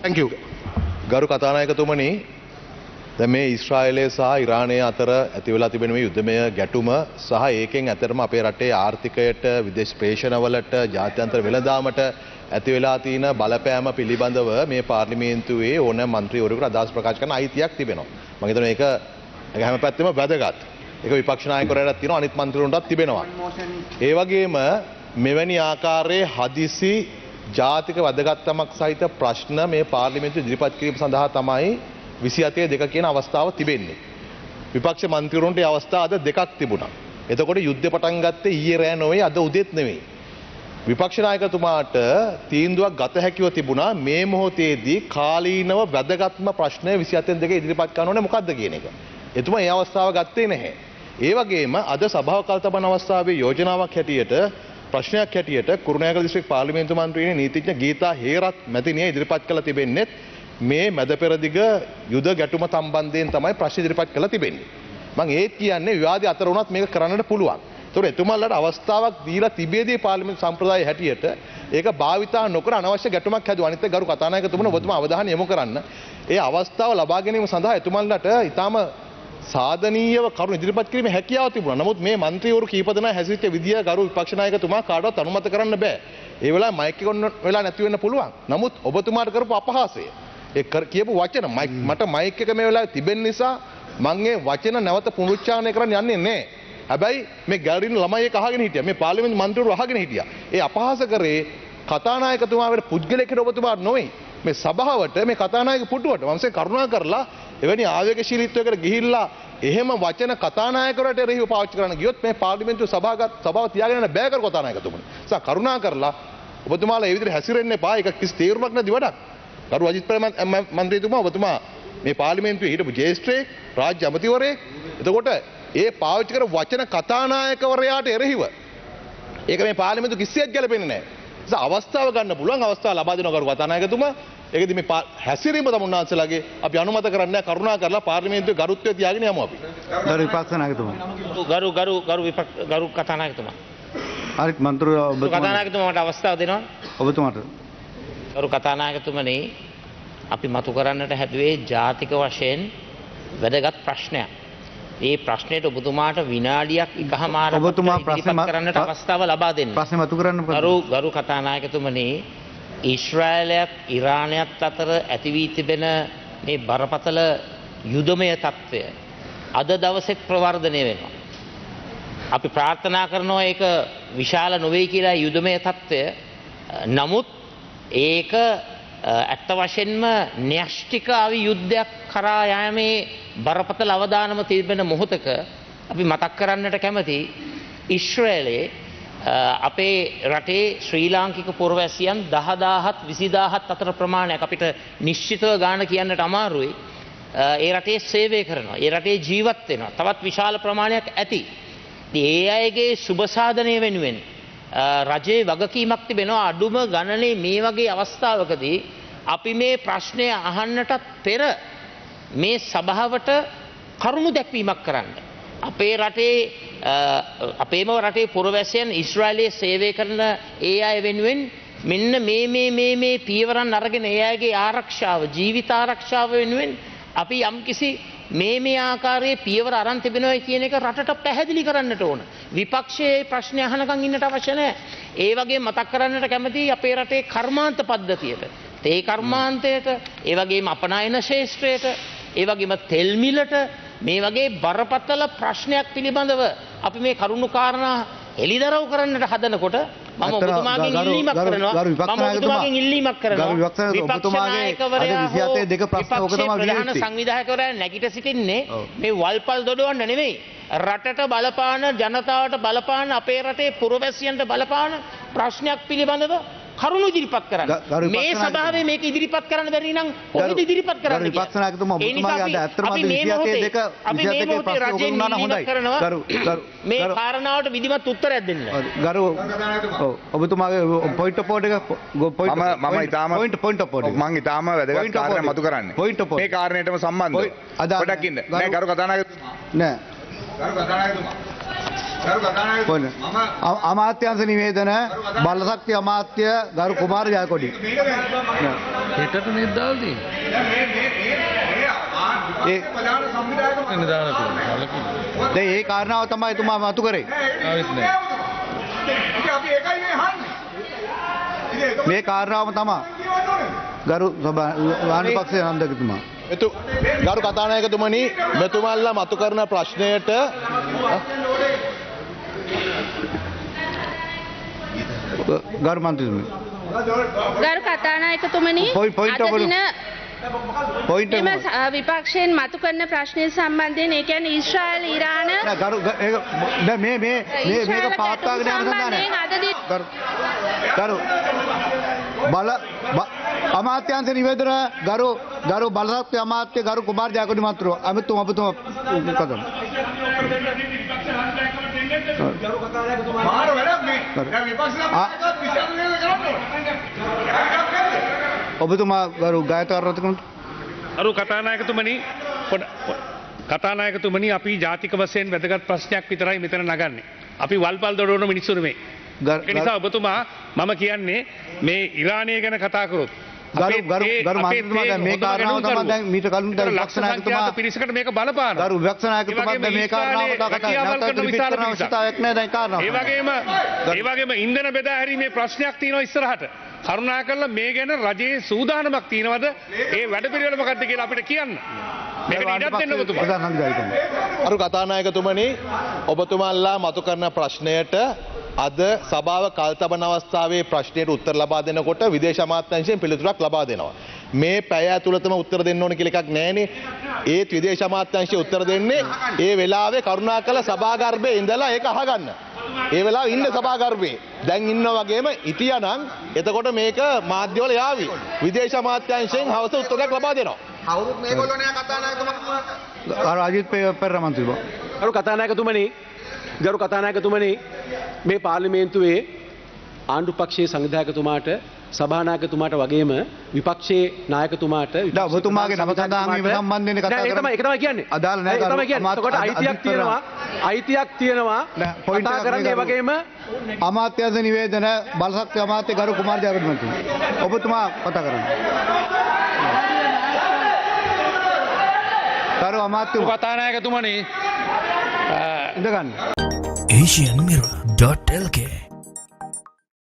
Thank you. ගරු කතානායකතුමනි, දැන් මේ ඊශ්‍රායලය සහ ඉරානය අතර ඇති වෙලා තිබෙන මේ යුද්ධමය ගැටුම සහ ඒකෙන් ඇත්තටම අපේ රටේ ආර්ථිකයට, විදේශ ප්‍රේෂණවලට, ජාත්‍යන්තර වෙළඳාමට ඇති වෙලා තියෙන බලපෑම පිළිබඳව මේ පාර්ලිමේන්තුවේ ඕනෑම മന്ത്രിවරයෙකුට අදහස් ප්‍රකාශ කරන්න අයිතියක් තිබෙනවා. මම හිතනවා ඒක හැම පැත්තෙම වැදගත්. ඒක විපක්ෂ නායකවරයාටත් තියෙනවා, අනිත් മന്ത്രിවරුන්ටත් තිබෙනවා. ඒ වගේම මෙවැනි ආකාරයේ හදිසි ජාතික වැදගත්කමක් සහිත ප්‍රශ්න මේ පාර්ලිමේන්තුවේ ඉදිරිපත් කිරීම සඳහා තමයි 27-2 කියන අවස්ථාව තිබෙන්නේ. විපක්ෂ මන්ත්‍රීවරුන්ට මේ අවස්ථා අද දෙකක් තිබුණා. එතකොට යුද්ධය පටන් ගත්තේ ඊයේ රෑ නොවේ, අද උදේත් නෙවෙයි. විපක්ෂ නායකතුමාට තීන්දුවක් ගත හැකිව තිබුණා මේ මොහොතේදී කාලීනව වැදගත්ම ප්‍රශ්නය 27-2 ඉදිරිපත් කරන්න ඕනේ මොකක්ද කියන එක. එතුමා මේ අවස්ථාව ගත්තේ නැහැ. ඒ වගේම අද සභාව කල්තබන අවස්ථාවේ යෝජනාවක් හැටියට ප්‍රශ්නයක් හැටියට කුරුණෑගල දිස්ත්‍රික් පාර්ලිමේන්තු මන්ත්‍රීණි නීතිඥ ගීතා හේරත් මැතිණිය ඉදිරිපත් කළ තිබෙන්නේ මේ මැද පෙරදිග යුද ගැටුම සම්බන්ධයෙන් තමයි ප්‍රශ්න ඉදිරිපත් කළ තිබෙන්නේ. මම ඒත් කියන්නේ විවාදයේ අතර වුණත් මේක කරන්නට පුළුවන්. ඒතකොට එතුමාලට අවස්ථාවක් දීලා තිබේදී පාර්ලිමේන්තු සම්ප්‍රදාය හැටියට ඒක භාවිතා නොකර අනවශ්‍ය ගැටුමක් හැදුවා. අනිත් ගරු කතානායකතුමනි ඔබතුමා අවධානය යොමු කරන්න. ඒ අවස්ථාව ලබා ගැනීම සඳහා එතුමාලට ඊටාම සාධනීයව කරුණු ඉදිරිපත් කිරීමේ හැකියාව තිබුණා. නමුත් මේ മന്ത്രിවරු කීප දෙනා හැසිරිච්ච විදිය ගරු විපක්ෂ නායකතුමා කාටවත් අනුමත කරන්න බෑ. ඒ වෙලාවේ මයික් එක ඔන්න වෙලා නැති වෙන්න පුළුවන්. නමුත් ඔබතුමාට කරපු අපහාසය, ඒ කියපු වචන මට මයික් එක මේ වෙලාවේ තිබෙන නිසා මම ඒ වචන නැවත පුනරුච්චාරණය කරන්න යන්නේ නැහැ. හැබැයි මේ ගැලරින ළමයි එක අහගෙන හිටියා. මේ පාර්ලිමේන්තු මන්ත්‍රීවරු අහගෙන හිටියා. ඒ අපහාස කරේ කතානායකතුමා වෙන පුද්ගලයෙකුට ඔබතුමා නොවේ. මේ සභාවට මේ කතානායක පුටුවට මම කරුණා කරලා එවැනි ආවේගශීලීත්වයකට ගිහිල්ලා එහෙම වචන කතානායකවරට එරෙහිව පාවිච්චි කරන්න ගියොත් මේ පාර්ලිමේන්තු සභාව තියාගෙන යන්න බෑ කර කතානායකතුමනි. නිසා කරුණා කරලා ඔබතුමාලා ඒ විදිහට හැසිරෙන්න එපා. ඒක කිසි තේරුමක් නැති වැඩක්. කරු අජිත් ප්‍රේම මන්ත්‍රීතුමා ඔබතුමා මේ පාර්ලිමේන්තුවේ හිටපු ජ්‍යෙෂ්ඨයෙක්, රාජ්‍ය අමාත්‍යවරයෙක්. එතකොට ඒ පාවිච්චි කර වචන කතානායකවරයාට එරෙහිව ඒක මේ පාර්ලිමේන්තු කිසියෙත් ගැලපෙන්නේ නැහැ. නිසා අවස්ථාව ගන්න පුළුවන් අවස්ථාව ලබා දෙනවා කරු කතානායකතුමා. ඒකදී මේ හැසිරීම තමයි උන්වහන්සේලාගේ අපි අනුමත කරන්නේ කරුණා කරලා පාර්ලිමේන්තුවේ ගරුත්වය තියාගෙන යමු අපි. ගරු විපක්ෂ නායකතුමා. ගරු කතානායකතුමා. අනිත් මන්ත්‍රී කතානායකතුමා මට අවස්ථාව දෙනවා. ඔබතුමාට. ගරු කතානායකතුමනි, අපි මතු කරන්නට හැදුවේ ජාතික වශයෙන් වැදගත් ප්‍රශ්නයක්. මේ ප්‍රශ්නෙට ඔබතුමාට විනාඩියක් එකමාරක් ඉදිරිපත් කරන්නට අවස්ථාව ලබා දෙන්න. ප්‍රශ්නේ මතු කරන්න. ගරු කතානායකතුමනි, ඊශ්‍රායලයත් ඉරානයත් අතර ඇති වී තිබෙන මේ බරපතල යුදමය තත්ත්වය අද දවසෙත් ප්‍රවර්ධනය වෙනවා. අපි ප්‍රාර්ථනා කරනවා ඒක විශාල නොවේ කියලා යුදමය තත්ත්වය. නමුත් ඒක ඇත්ත වශයෙන්ම න්‍යෂ්ටික අවියුද්ධයක් කරා යෑමේ බරපතල අවදානම තිබෙන මොහොතක අපි මතක් කරන්නට කැමති ඊශ්‍රායලයේ අපේ රටේ ශ්‍රී ලාංකික පුරවැසියන් 10000ත් 20000ත් අතර ප්‍රමාණයක් අපිට නිශ්චිතව ගාන කියන්නට අමාරුයි. ඒ රටේ සේවය කරනවා. ඒ රටේ ජීවත් වෙනවා. තවත් විශාල ප්‍රමාණයක් ඇති. ඒ අයගේ සුබ සාධනය වෙනුවෙන් රජයේ වගකීමක් තිබෙනවා. අඩුම ගණනේ මේ වගේ අවස්ථාවකදී අපි මේ ප්‍රශ්නය අහන්නටත් පෙර මේ සභාවට කරුණු දැක්වීමක් කරන්න. අපේ රටේ අපේම රටේ පුරවැසියන් ඊශ්‍රායලයේ සේවය කරන ඒ අය වෙනුවෙන් මෙන්න මේ පියවරන් අරගෙන ඒ අයගේ ආරක්ෂාව, ජීවිත ආරක්ෂාව වෙනුවෙන් අපි යම්කිසි මේ ආකාරයේ පියවර අරන් තිබෙනවා කියන එක රටට පැහැදිලි කරන්නට ඕන. විපක්ෂයේ ප්‍රශ්න අහනකම් ඉන්නට අවශ්‍ය නැහැ. ඒ වගේ මතක් කරන්නට කැමතියි අපේ රටේ කර්මාන්ත පද්ධතියට, තේ කර්මාන්තයට, ඒ වගේම අපනයන ශේෂ්ත්‍රයට, ඒ වගේම තෙල් මිලට මේ වගේ බරපතල ප්‍රශ්නයක් පිළිබඳව අපි මේ කරුණු කාරණා එළිදරව් කරන්නට හදනකොට මම ඔබතුමාගෙන් ඉල්ලීමක් කරනවා. ප්‍රධාන සංවිධායකවරයා නැගිට සිටින්නේ මේ වල්පල් දොඩවන්න නෙමෙයි. රටට බලපාන, ජනතාවට බලපාන, අපේ රටේ පුරවැසියන්ට බලපාන ප්‍රශ්නයක් පිළිබඳව කරුණු ඉදිරිපත් කරන්න. මේ සභාවේ මේක ඉදිරිපත් කරන්න බැරි නම් කොහෙද ඉදිරිපත් කරන්න කියලා. විපක්ෂ නායකතුමා ඔබතුමාගේ අද ඇත්තටම 27 ප්‍රශ්න වුණා නම් හොඳයි. මේ කාරණාවට විධිමත් උත්තරයක් දෙන්න. ගරු ඔබතුමාගේ පොයින්ට් ඔෆ් ඕඩර් එක මම ඊටාම පොයින්ට් ඔෆ් ඕඩර් මම ඊටාම වැදගත් කාරණා මතු කරන්නේ. මේ කාරණේටම සම්බන්ධව. පොඩක් ඉන්න. නෑ ගරු කතානායකතුමා. නෑ. ගරු කතානායකතුමා. අමාත්‍යංශ නිවේදන බලශක්ති අමාත්‍ය ගරු කුමාර ජයකොඩි. හෙටට නිර්දාල් දැන් ඒ කාරණාව තමයි එතුමා මතු කරේ. මේ කාරණාවම තමයි ගරු සභාපති පක්ෂයේ නන්දකතුමා. ගරු කතානායකතුමනි මෙතුමල්ලා මතු කරන ප්‍රශ්නයට ගරු මන්ත්‍රීතුමනි. ගරු කතානායකතුමනි පොයින්ට් එම විපක්ෂයෙන් මතු කරන ප්‍රශ්නය සම්බන්ධයෙන් ඒ කියන්නේ ඊශ්‍රායල් ඊරාන මේක පාත්වාගෙන යන සඳහන් ගරු බල අමාත්‍යංශ නිවේදන ගරු බලශක්ති අමාත්‍ය ගරු කුමාර ජයකොඩි මන්ත්‍රෝ අමතුම කදම් ඔබතුමා ගරු ගායකවරතුමනි අරු කතානායකතුමනි අපි ජාතික වශයෙන් වැදගත් ප්‍රශ්නයක් විතරයි මෙතන නගන්නේ. අපි වල්පල් දොඩවන මිනිස්සු නෙමෙයි. ඒ නිසා ඔබතුමා මම කියන්නේ මේ ඉරානය ගැන කතා කරොත් ගරු මන්ත්‍රීතුමා මේ කාරණාව තමයි දැන් මීට කලින් දැන් විපක්ෂ නායකතුමා පිරිසකට මේක බලපාන. ගරු විපක්ෂ නායකතුමා දැන් මේ කාරණාව කතා කරනවා. ඒ වගේම ඉන්ධන බෙදා හැරීමේ ප්‍රශ්නයක් තියෙනවා ඉස්සරහට. කරුණාකරලා මේ ගැන රජයේ සූදානමක් තියෙනවද? ඒ වැඩපිළිවෙල මොකක්ද කියලා අපිට කියන්න. මේකට ඉඩක් දෙන්න ඔබතුමා. අරු කතානායකතුමනි ඔබතුමාලා මතු කරන ප්‍රශ්නයට අද සභාව කල්තබන අවස්ථාවේ ප්‍රශ්නයට උත්තර ලබා දෙනකොට විදේශ අමාත්‍යාංශයෙන් පිළිතුරක් ලබා දෙනවා. මේ පැය ඇතුළතම උත්තර දෙන්න ඕන කියලා එකක් නැහැනේ. ඒත් විදේශ අමාත්‍යාංශය උත්තර දෙන්නේ ඒ වෙලාවේ කරුණාකර සභාගර්භයේ ඉඳලා ඒක අහගන්න. ඒ වෙලාවේ ඉන්න සභාගර්භයේ දැන් ඉන්නා වගේම හිටියානම් එතකොට මේක මාධ්‍යවල යාවි. විදේශ අමාත්‍යාංශයෙන් හවස උත්තරයක් ලබා දෙනවා. කවුරුත් මේගොල්ලෝ නෑ කතානායකතුමා. අජිත් පෙරේරා මන්ත්‍රීතුමා. ගරු කතානායකතුමනි මේ පාර්ලිමේන්තුවේ ආණ්ඩු පක්ෂයේ සංවිධායකතුමාට සභානායකතුමාට වගේම විපක්ෂයේ නායකතුමාට ඔබතුමාගේ නම සඳහන් වීම සම්බන්ධයෙන් කතා කරමු. ඒක තමයි කියන්නේ. අදාළ නැහැ. ඒක තමයි කියන්නේ. එතකොට අයිතියක් තියෙනවා. කතා කරන්නේ ඒ වගේම අමාත්‍යංශ නිවේදන බලශක්ති අමාත්‍ය ගරු කුමාර ජයකොඩි මන්ත්‍රී. ඔබතුමා කතා කරන්න. ගරු අමාත්‍ය කතානායකතුමනි ඉඳගන්න. asianmirror.lk